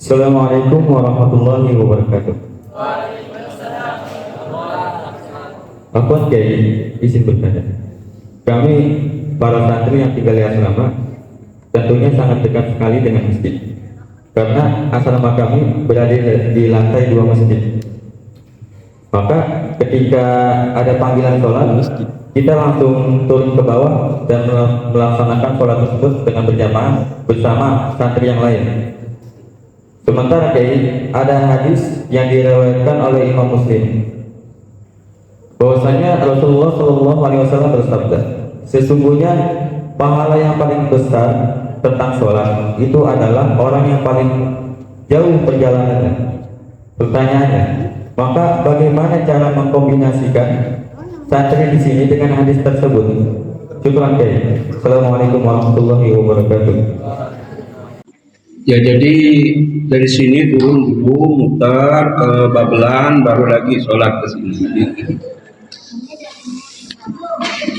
Assalamualaikum warahmatullahi wabarakatuh. Afwan Kiai, izin bertanya. Kami para santri yang tinggal di asrama tentunya sangat dekat sekali dengan masjid. Karena asrama kami berada di lantai 2 masjid. Maka ketika ada panggilan sholat, kita langsung turun ke bawah dan melaksanakan sholat tersebut dengan berjamaah bersama santri yang lain. Sementara ada hadis yang diriwayatkan oleh Imam Muslim bahwasanya Rasulullah Shallallahu Alaihi Wasallam bersabda, sesungguhnya pahala yang paling besar tentang sholat itu adalah orang yang paling jauh perjalanannya. Pertanyaannya, maka bagaimana cara mengkombinasikan santri di sini dengan hadis tersebut? Syukran Kiai. Assalamualaikum warahmatullahi wabarakatuh. Ya, jadi dari sini turun dulu, muter ke Babelan, baru lagi sholat ke sini.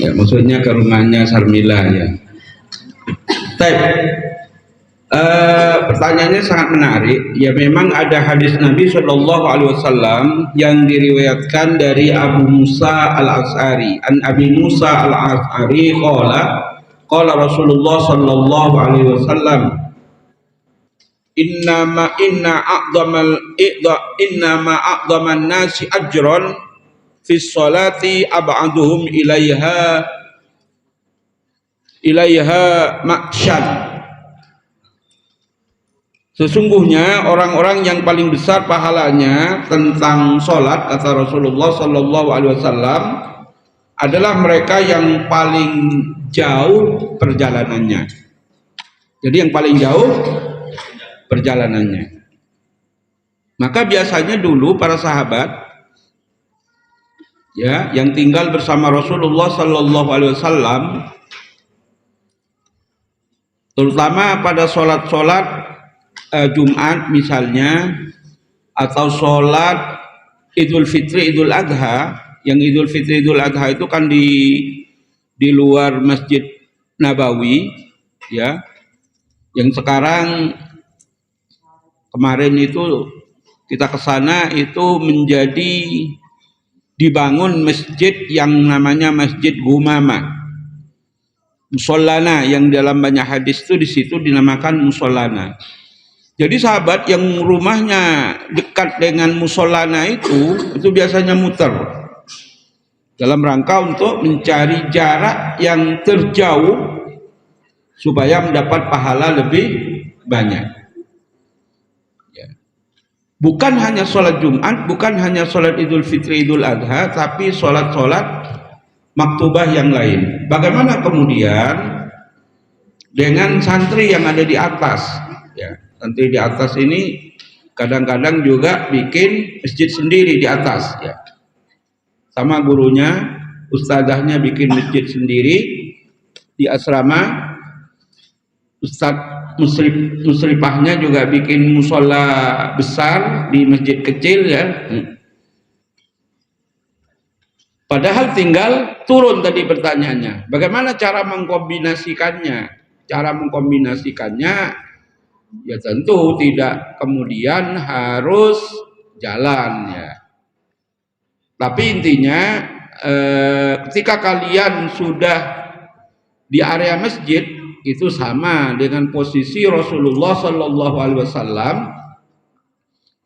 Ya, maksudnya ke rumahnya Sarmila ya. Pertanyaannya sangat menarik. Ya, memang ada hadis Nabi Shallallahu Alaihi Wasallam yang diriwayatkan dari Abu Musa al Ashari. An Abi Musa al Ashari qala Rasulullah Shallallahu Alaihi Wasallam, innama a'dhaman nasi ajran fi sholati ab'aduhum ilaiha ma'syan. Sesungguhnya orang-orang yang paling besar pahalanya tentang sholat, kata Rasulullah Sallallahu Alaihi Wasallam, adalah mereka yang paling jauh perjalanannya. Jadi yang paling jauh perjalanannya. Maka biasanya dulu para sahabat ya yang tinggal bersama Rasulullah Sallallahu Alaihi Wasallam, terutama pada sholat-sholat Jumat misalnya, atau sholat Idul Fitri, Idul Adha. Yang Idul Fitri, Idul Adha itu kan di luar Masjid Nabawi ya. Yang sekarang kemarin itu kita ke sana itu menjadi dibangun masjid yang namanya Masjid Gumama. Musolana yang dalam banyak hadis itu di situ dinamakan musolana. Jadi sahabat yang rumahnya dekat dengan musolana itu biasanya muter dalam rangka untuk mencari jarak yang terjauh supaya mendapat pahala lebih banyak. Bukan hanya sholat Jumat, bukan hanya sholat Idul Fitri, Idul Adha, tapi sholat-sholat maktubah yang lain. Bagaimana kemudian dengan santri yang ada di atas? Ya, santri di atas ini kadang-kadang juga bikin masjid sendiri di atas. Ya. Sama gurunya, ustazahnya bikin masjid sendiri di asrama. Ustadz musrifahnya juga bikin musola besar di masjid kecil ya. Padahal tinggal turun tadi pertanyaannya. Bagaimana cara mengkombinasikannya? Cara mengkombinasikannya ya tentu tidak kemudian harus jalan ya. Tapi intinya ketika kalian sudah di area masjid, itu sama dengan posisi Rasulullah Sallallahu Alaihi Wasallam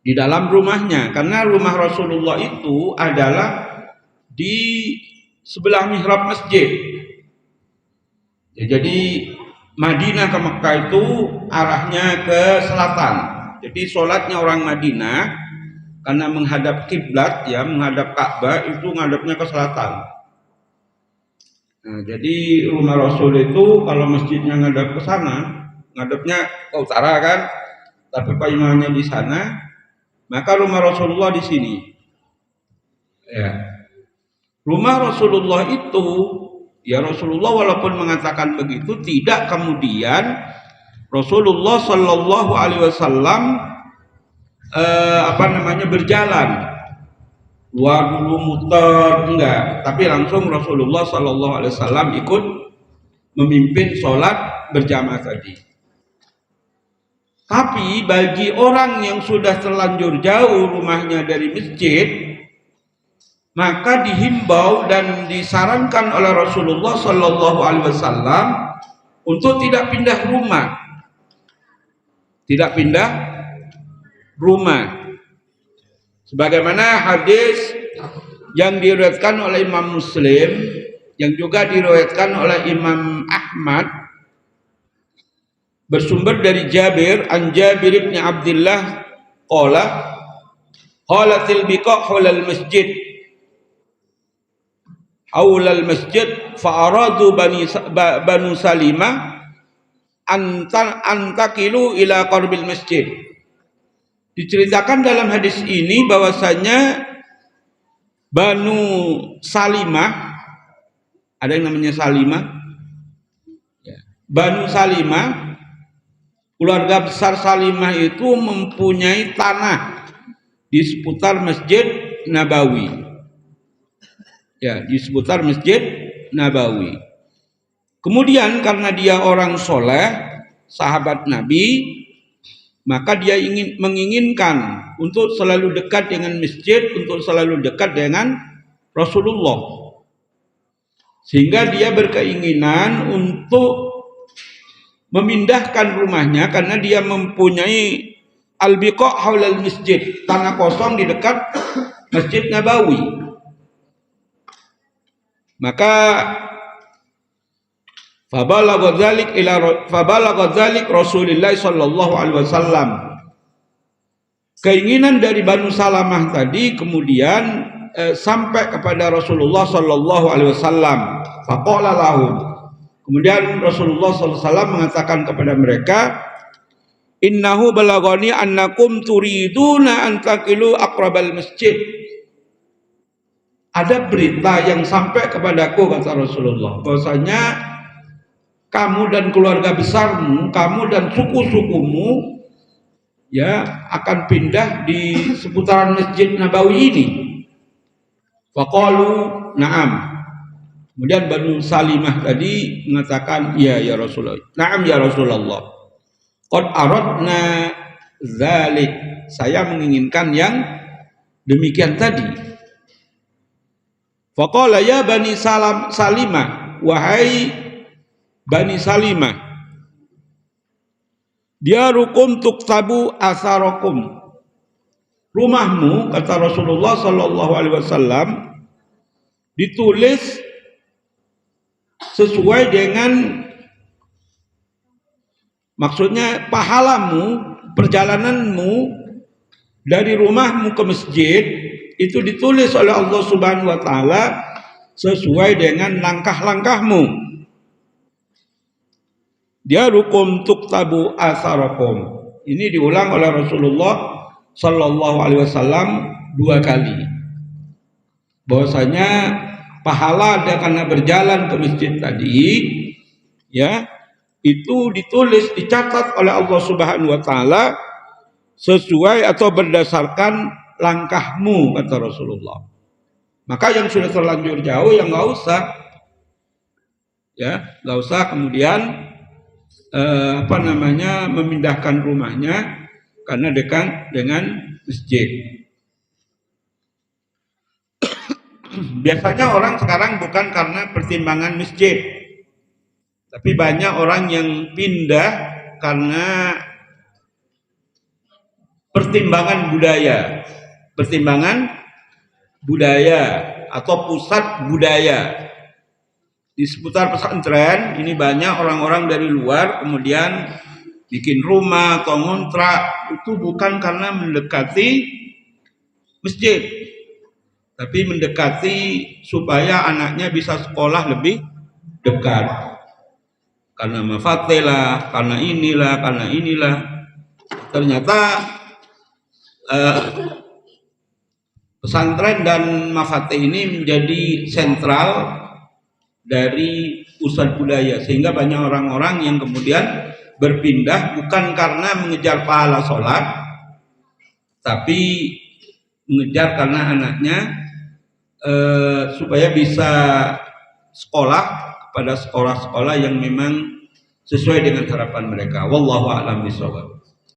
di dalam rumahnya, karena rumah Rasulullah itu adalah di sebelah mihrab masjid. Ya, jadi Madinah ke Mekah itu arahnya ke selatan. Jadi sholatnya orang Madinah karena menghadap kiblat ya, menghadap Ka'bah itu menghadapnya ke selatan. Nah, jadi rumah Rasul itu kalau masjidnya ngadap ke sana, ngadapnya ke utara kan, tapi imamnya di sana, maka rumah Rasulullah di sini. Ya. Rumah Rasulullah itu, ya Rasulullah walaupun mengatakan begitu, tidak kemudian Rasulullah Sallallahu Alaihi Wasallam berjalan. Luar dulu muter, enggak, tapi langsung Rasulullah Sallallahu Alaihi Wasallam ikut memimpin sholat berjamaah tadi. Tapi bagi orang yang sudah terlanjur jauh rumahnya dari masjid, maka dihimbau dan disarankan oleh Rasulullah Sallallahu Alaihi Wasallam untuk tidak pindah rumah, tidak pindah rumah. Sebagaimana hadis yang diriwayatkan oleh Imam Muslim, yang juga diriwayatkan oleh Imam Ahmad, bersumber dari Jabir, an Jabir bin Abdullah qalatil biqa' hulal masjid haulal masjid fa aradu banu Salimah antakilu ila qarbil masjid. Diceritakan dalam hadis ini bahwasanya Banu Salimah, ada yang namanya Salimah, Banu Salimah, keluarga besar Salimah itu mempunyai tanah di seputar Masjid Nabawi. Ya, di seputar Masjid Nabawi. Kemudian karena dia orang soleh, sahabat Nabi, maka dia menginginkan untuk selalu dekat dengan masjid, untuk selalu dekat dengan Rasulullah. Sehingga dia berkeinginan untuk memindahkan rumahnya karena dia mempunyai al-biqa' haulal masjid, tanah kosong di dekat Masjid Nabawi. Maka fabalagha dzalik Rasulullah sallallahu alaihi wasallam. Keinginan dari Banu Salamah tadi kemudian sampai kepada Rasulullah sallallahu alaihi wasallam. Faqala lahum. Kemudian Rasulullah sallallahu alaihi wasallam mengatakan kepada mereka, "Innahu balaghani annakum turiduna an taqilu aqrabal masjid." Ada berita yang sampai kepadaku, kata Rasulullah, bahwasanya kamu dan keluarga besarmu, kamu dan suku-sukumu ya akan pindah di seputaran Masjid Nabawi ini. Faqalu na'am. Kemudian Banu Salimah tadi mengatakan, "Iya ya Rasulullah." "Na'am ya Rasulullah. Qad aradna dzalik." Saya menginginkan yang demikian tadi. Faqala ya Bani Salimah, wahai Bani Salimah, diarukum tuktabu asarakum. Rumahmu, kata Rasulullah sallallahu alaihi wasallam, ditulis sesuai dengan, maksudnya pahalamu, perjalananmu dari rumahmu ke masjid itu ditulis oleh Allah Subhanahu wa taala sesuai dengan langkah-langkahmu. Dia rukum tuktabu asarakum. Ini diulang oleh Rasulullah sallallahu alaihi wasallam 2 kali. Bahwasanya pahala ada karena berjalan ke masjid tadi, ya, itu ditulis, dicatat oleh Allah Subhanahu wa taala sesuai atau berdasarkan langkahmu, kata Rasulullah. Maka yang sudah terlanjur jauh yang nggak usah, ya, nggak usah kemudian memindahkan rumahnya karena dekat dengan masjid. Biasanya orang sekarang bukan karena pertimbangan masjid, tapi banyak orang yang pindah karena pertimbangan budaya atau pusat budaya. Di seputar pesantren ini banyak orang-orang dari luar kemudian bikin rumah atau ngontrak, itu bukan karena mendekati masjid, tapi mendekati supaya anaknya bisa sekolah lebih dekat. Karena mafatilah, karena inilah. Ternyata pesantren dan mafatih ini menjadi sentral dari pusat budaya, sehingga banyak orang-orang yang kemudian berpindah bukan karena mengejar pahala sholat, tapi mengejar karena anaknya supaya bisa sekolah pada sekolah-sekolah yang memang sesuai dengan harapan mereka. Wallahu a'lam bishawab.